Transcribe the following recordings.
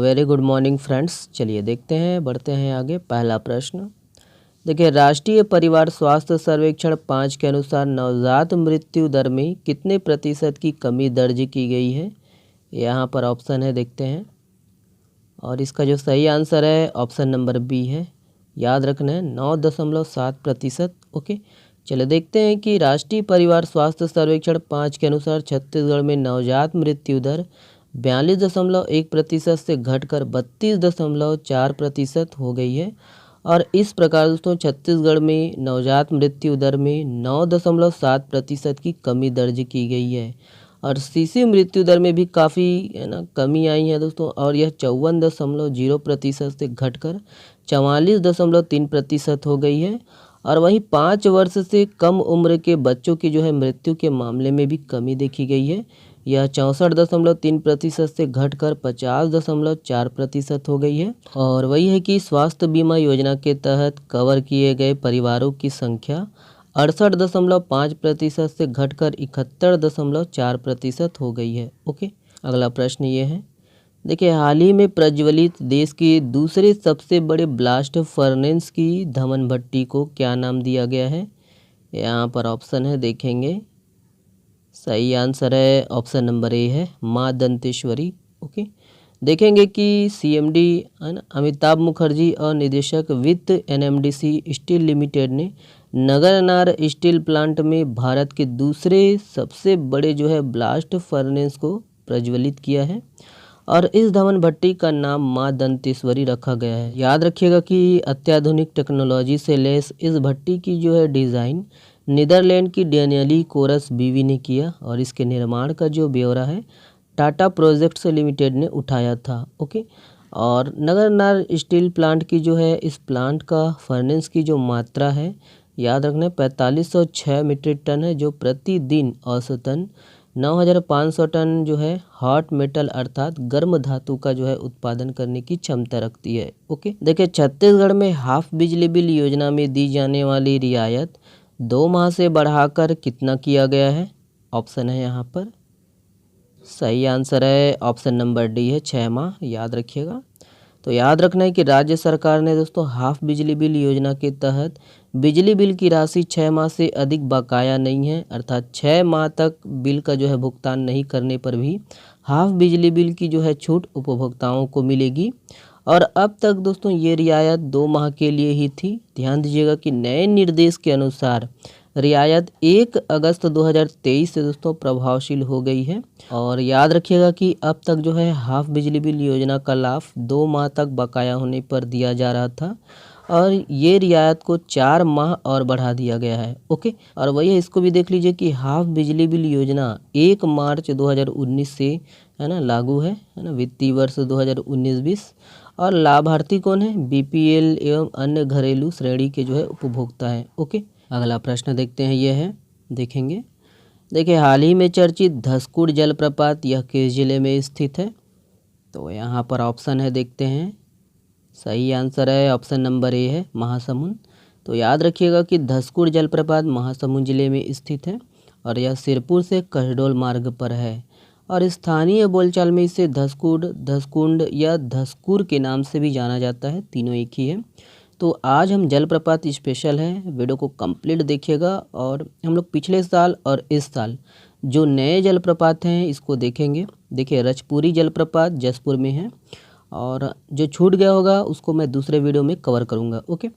Very good morning friends. चलिए देखते हैं, बढ़ते हैं आगे। पहला प्रश्न देखिए, राष्ट्रीय परिवार स्वास्थ्य सर्वेक्षण 5 के अनुसार नवजात मृत्यु दर में कितने प्रतिशत की कमी दर्ज की गई है। यहाँ पर ऑप्शन है, देखते हैं। और इसका जो सही आंसर है ऑप्शन नंबर बी है। याद रखना है 9.7%। ओके, चलिए देखते हैं कि राष्ट्रीय परिवार स्वास्थ्य सर्वेक्षण 5 के अनुसार छत्तीसगढ़ में नवजात मृत्यु दर 42.1% से घटकर 32.4% हो गई है। और इस प्रकार दोस्तों छत्तीसगढ़ में नवजात मृत्यु दर में 9.7% की कमी दर्ज की गई है। और शिशु मृत्यु दर में भी काफ़ी कमी आई है दोस्तों, और यह 54.0% से घटकर 44.3% हो गई है। और वहीं 5 वर्ष से कम उम्र के बच्चों की जो है मृत्यु के मामले में भी कमी देखी गई है। यह 64.3% से घटकर 50.4% हो गई है। और वही है कि स्वास्थ्य बीमा योजना के तहत कवर किए गए परिवारों की संख्या 68.5% से घटकर 71.4% हो गई है। ओके, अगला प्रश्न ये है, देखिए हाल ही में प्रज्वलित देश की दूसरे सबसे बड़े ब्लास्ट फर्नेस की धमन भट्टी को क्या नाम दिया गया है। यहाँ पर ऑप्शन है, देखेंगे। सही आंसर है ऑप्शन नंबर ए है, माँ दंतेश्वरी। ओके, देखेंगे कि सीएमडी है ना अमिताभ मुखर्जी और निदेशक वित्त एनएमडीसी स्टील लिमिटेड ने नगरनार स्टील प्लांट में भारत के दूसरे सबसे बड़े जो है ब्लास्ट फर्नेस को प्रज्वलित किया है। और इस धमन भट्टी का नाम माँ दंतेश्वरी रखा गया है। याद रखिएगा कि अत्याधुनिक टेक्नोलॉजी से लैस इस भट्टी की जो है डिज़ाइन नीदरलैंड की डेनियली कोरस बीवी ने किया। और इसके निर्माण का जो ब्यौरा है टाटा प्रोजेक्ट्स लिमिटेड ने उठाया था। ओके, और नगरनार स्टील प्लांट की जो है इस प्लांट का फर्नेस की जो मात्रा है, याद रखना 4506 मीट्रिक टन है, जो प्रतिदिन औसतन 9500 टन जो है हॉट मेटल अर्थात गर्म धातु का जो है उत्पादन करने की क्षमता रखती है। ओके, देखिए छत्तीसगढ़ में हाफ बिजली बिल योजना में दी जाने वाली रियायत 2 माह से बढ़ाकर कितना किया गया है। ऑप्शन है यहाँ पर, सही आंसर है ऑप्शन नंबर डी है, 6 माह। याद रखिएगा। तो याद रखना है कि राज्य सरकार ने दोस्तों हाफ बिजली बिल योजना के तहत बिजली बिल की राशि 6 माह से अधिक बकाया नहीं है, अर्थात 6 माह तक बिल का जो है भुगतान नहीं करने पर भी हाफ बिजली बिल की जो है छूट उपभोक्ताओं को मिलेगी। और अब तक दोस्तों ये रियायत 2 माह के लिए ही थी। ध्यान दीजिएगा कि नए निर्देश के अनुसार रियायत 1 अगस्त 2023 से दोस्तों प्रभावशील हो गई है। और याद रखिएगा कि अब तक जो है हाफ बिजली बिल योजना का लाभ 2 माह तक बकाया होने पर दिया जा रहा था, और ये रियायत को 4 माह और बढ़ा दिया गया है। ओके, और वही है, इसको भी देख लीजिए कि हाफ बिजली बिल योजना 1 मार्च 2019 से है ना लागू है ना, वित्तीय वर्ष 2019-20। और लाभार्थी कौन है, बीपीएल एवं अन्य घरेलू श्रेणी के जो है उपभोक्ता हैं। ओके, अगला प्रश्न देखते हैं, ये है, देखेंगे। देखिए हाल ही में चर्चित धसकुड़ जलप्रपात यह किस जिले में स्थित है। तो यहाँ पर ऑप्शन है, देखते हैं। सही आंसर है ऑप्शन नंबर ए है, महासमुंद। तो याद रखिएगा कि धसकुड़ जलप्रपात महासमुंद जिले में स्थित है, और यह सिरपुर से कहडोल मार्ग पर है। और स्थानीय बोलचाल में इसे धसकुड़, धसकुंड या धसकुर के नाम से भी जाना जाता है, तीनों एक ही है। तो आज हम जलप्रपात स्पेशल है, वीडियो को कंप्लीट देखिएगा। और हम लोग पिछले साल और इस साल जो नए जलप्रपात हैं इसको देखेंगे। देखिए रजपुरी जलप्रपात जसपुर में है, और जो छूट गया होगा उसको मैं दूसरे वीडियो में कवर करूँगा। ओके,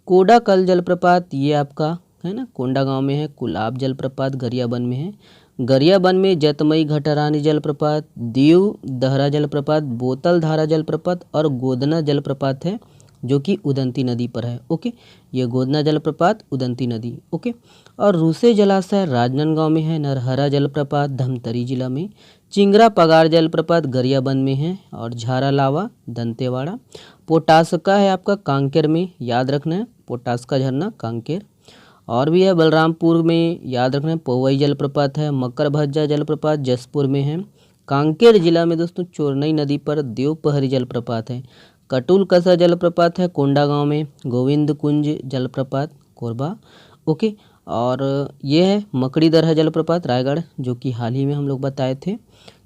कोडाकल जलप्रपात ये आपका है ना कोंडागांव में है। कुलाब जलप्रपात गरियाबंद में है। गरियाबंद में जतमई घटारानी जलप्रपात, दीव दहरा जलप्रपात, बोतल धारा जलप्रपात और गोदना जलप्रपात है, जो कि उदंती नदी पर है। ओके, ये गोदना जलप्रपात उदंती नदी। ओके, और रूसे जलाशय राजनांदगांव में है। नरहरा जलप्रपात धमतरी जिला में। चिंगरा पगार जलप्रपात गरियाबंद में है। और झारा लावा दंतेवाड़ा। पोटासका है आपका कांकेर में, याद रखना है, पोटासका झरना कांकेर। और भी है बलरामपुर में, याद रखना है, पौवई जलप्रपात है। मकरभज्जा जलप्रपात जसपुर में है। कांकेर जिला में दोस्तों चोरनई नदी पर देवपहरी जलप्रपात है। कटुल कसा जलप्रपात है कोंडागांव में। गोविंद कुंज जलप्रपात कोरबा। ओके, और ये है मकड़ी दरहा जलप्रपात रायगढ़, जो कि हाल ही में हम लोग बताए थे।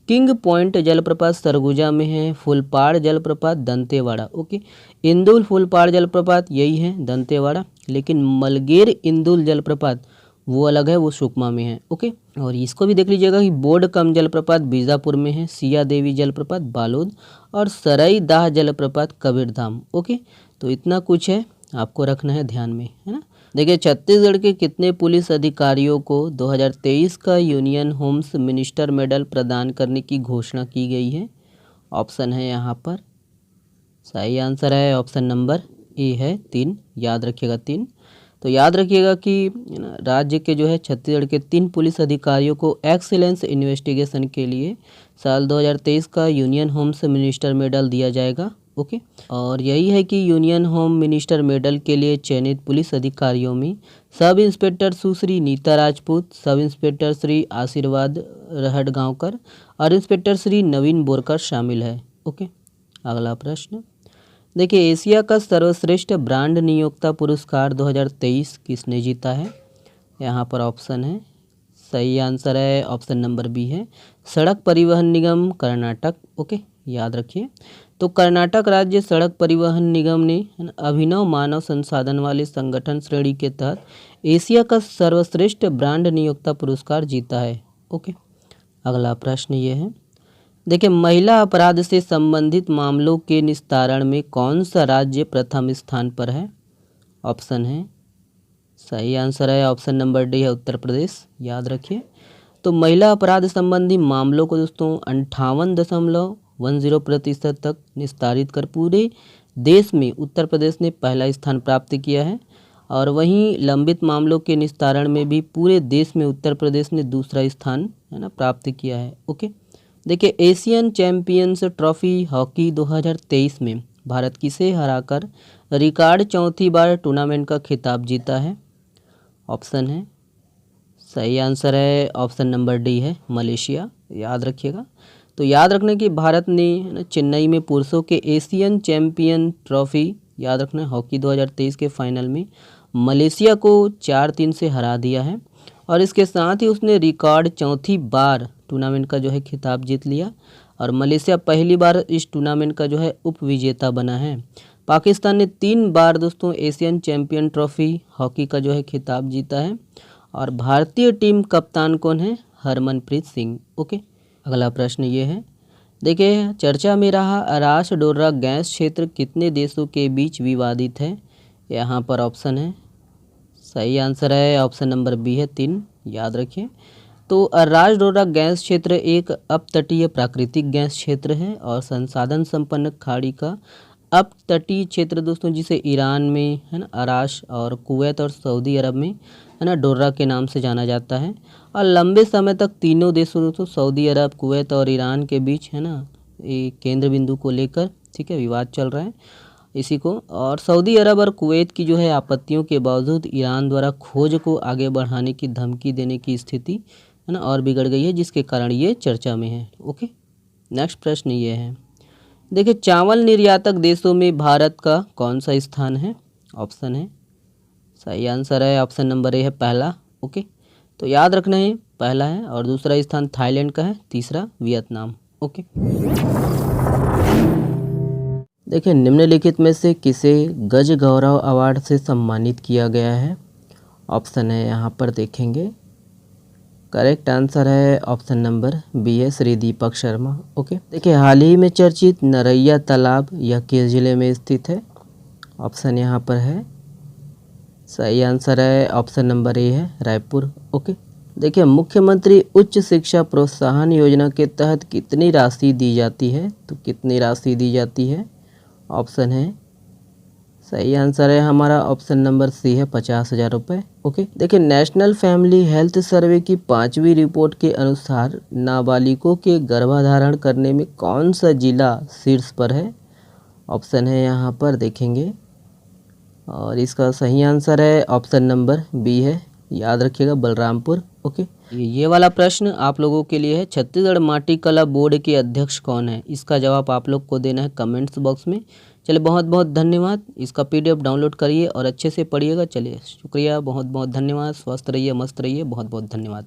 किंग पॉइंट जलप्रपात सरगुजा में है, फुलपाड़ जलप्रपात दंतेवाड़ा। ओके, इंदुल फुलपाड़ जलप्रपात यही है दंतेवाड़ा, लेकिन मलगेर इंदुल जलप्रपात वो अलग है, वो सुकमा में है। ओके, और इसको भी देख लीजिएगा कि बोर्ड कम जलप्रपात बीजापुर में है, सिया देवी जलप्रपात बालोद और सरई दाह जलप्रपात कबीरधाम। ओके, तो इतना कुछ है, आपको रखना है ध्यान में, है ना। देखिए, छत्तीसगढ़ के कितने पुलिस अधिकारियों को 2023 का यूनियन होम्स मिनिस्टर मेडल प्रदान करने की घोषणा की गई है? ऑप्शन है यहाँ पर, सही आंसर है ऑप्शन नंबर ए है 3, याद रखिएगा 3। तो याद रखिएगा कि राज्य के जो है छत्तीसगढ़ के 3 पुलिस अधिकारियों को एक्सीलेंस इन्वेस्टिगेशन के लिए साल 2023 का यूनियन होम्स मिनिस्टर मेडल दिया जाएगा। ओके, और यही है कि यूनियन होम मिनिस्टर मेडल के लिए चयनित पुलिस अधिकारियों में सब इंस्पेक्टर सुश्री नीता राजपूत, सब इंस्पेक्टर श्री आशीर्वाद रहटगांवकर और इंस्पेक्टर श्री नवीन बोरकर शामिल है। ओके, अगला प्रश्न देखिए, एशिया का सर्वश्रेष्ठ ब्रांड नियोक्ता पुरस्कार 2023 किसने जीता है? यहाँ पर ऑप्शन है, सही आंसर है ऑप्शन नंबर बी है, सड़क परिवहन निगम कर्नाटक। ओके, याद रखिए। तो कर्नाटक राज्य सड़क परिवहन निगम ने अभिनव मानव संसाधन वाले संगठन श्रेणी के तहत एशिया का सर्वश्रेष्ठ ब्रांड नियोक्ता पुरस्कार जीता है। ओके, अगला प्रश्न ये है, देखिए, महिला अपराध से संबंधित मामलों के निस्तारण में कौन सा राज्य प्रथम स्थान पर है? ऑप्शन है, सही आंसर है ऑप्शन नंबर डी है उत्तर प्रदेश, याद रखिए। तो महिला अपराध संबंधी मामलों को दोस्तों 58.10% तक निस्तारित कर पूरे देश में उत्तर प्रदेश ने पहला स्थान प्राप्त किया है, और वहीं लंबित मामलों के निस्तारण में भी पूरे देश में उत्तर प्रदेश ने दूसरा स्थान है ना प्राप्त किया है। ओके, देखिए, एशियन चैंपियंस ट्रॉफी हॉकी 2023 में भारत किसे हराकर रिकॉर्ड चौथी बार टूर्नामेंट का खिताब जीता है? ऑप्शन है, सही आंसर है ऑप्शन नंबर डी है मलेशिया, याद रखिएगा। तो याद रखना कि भारत ने चेन्नई में पुरुषों के एशियन चैंपियन ट्रॉफी, याद रखना, हॉकी 2023 के फाइनल में मलेशिया को 4-3 से हरा दिया है, और इसके साथ ही उसने रिकॉर्ड चौथी बार टूर्नामेंट का जो है खिताब जीत लिया, और मलेशिया पहली बार इस टूर्नामेंट का जो है उप विजेता बना है। पाकिस्तान ने 3 बार दोस्तों एशियन चैंपियन ट्रॉफी हॉकी का जो है खिताब जीता है, और भारतीय टीम कप्तान कौन है? हरमनप्रीत सिंह। ओके, अगला प्रश्न ये है, देखिए, चर्चा में रहा अराश डोडरा गैस क्षेत्र कितने देशों के बीच विवादित है? यहाँ पर ऑप्शन है, सही आंसर है ऑप्शन नंबर बी है 3, याद रखिए। तो अराश डोडरा गैस क्षेत्र एक अपतटीय प्राकृतिक गैस क्षेत्र है और संसाधन संपन्न खाड़ी का अपतटीय क्षेत्र दोस्तों, जिसे ईरान में है ना अराश और कुवैत और सऊदी अरब में है ना डोडरा के नाम से जाना जाता है, और लंबे समय तक तीनों देशों दोस्तों सऊदी अरब, कुवैत और ईरान के बीच है ना एक केंद्र बिंदु को लेकर, ठीक है, विवाद चल रहा है इसी को। और सऊदी अरब और कुवैत की जो है आपत्तियों के बावजूद ईरान द्वारा खोज को आगे बढ़ाने की धमकी देने की स्थिति है ना और बिगड़ गई है, जिसके कारण ये चर्चा में है। ओके, नेक्स्ट प्रश्न ये है, देखिए, चावल निर्यातक देशों में भारत का कौन सा स्थान है? ऑप्शन है, सही आंसर है ऑप्शन नंबर ए है पहला। ओके, तो याद रखना है पहला है, और दूसरा स्थान थाईलैंड का है, तीसरा वियतनाम। ओके, देखिए, निम्नलिखित में से किसे गज गौरव अवार्ड से सम्मानित किया गया है? ऑप्शन है, यहाँ पर देखेंगे, करेक्ट आंसर है ऑप्शन नंबर बी है श्री दीपक शर्मा। ओके, देखिए, हाल ही में चर्चित नरैया तालाब यह किस जिले में स्थित है? ऑप्शन यहाँ पर है, सही आंसर है ऑप्शन नंबर ए है रायपुर। ओके, देखिए, मुख्यमंत्री उच्च शिक्षा प्रोत्साहन योजना के तहत कितनी राशि दी जाती है? तो कितनी राशि दी जाती है? ऑप्शन है, सही आंसर है हमारा ऑप्शन नंबर सी है 50,000 रुपये। ओके, देखिए, नेशनल फैमिली हेल्थ सर्वे की 5वीं रिपोर्ट के अनुसार नाबालिगों के गर्भाधारण करने में कौन सा जिला शीर्ष पर है? ऑप्शन है, यहाँ पर देखेंगे, और इसका सही आंसर है ऑप्शन नंबर बी है, याद रखिएगा, बलरामपुर। ओके, ये वाला प्रश्न आप लोगों के लिए है, छत्तीसगढ़ माटी कला बोर्ड के अध्यक्ष कौन है? इसका जवाब आप लोग को देना है कमेंट्स बॉक्स में। चलिए, बहुत बहुत धन्यवाद। इसका PDF डाउनलोड करिए और अच्छे से पढ़िएगा। चलिए, शुक्रिया, बहुत बहुत धन्यवाद। स्वस्थ रहिए, मस्त रहिए, बहुत बहुत धन्यवाद।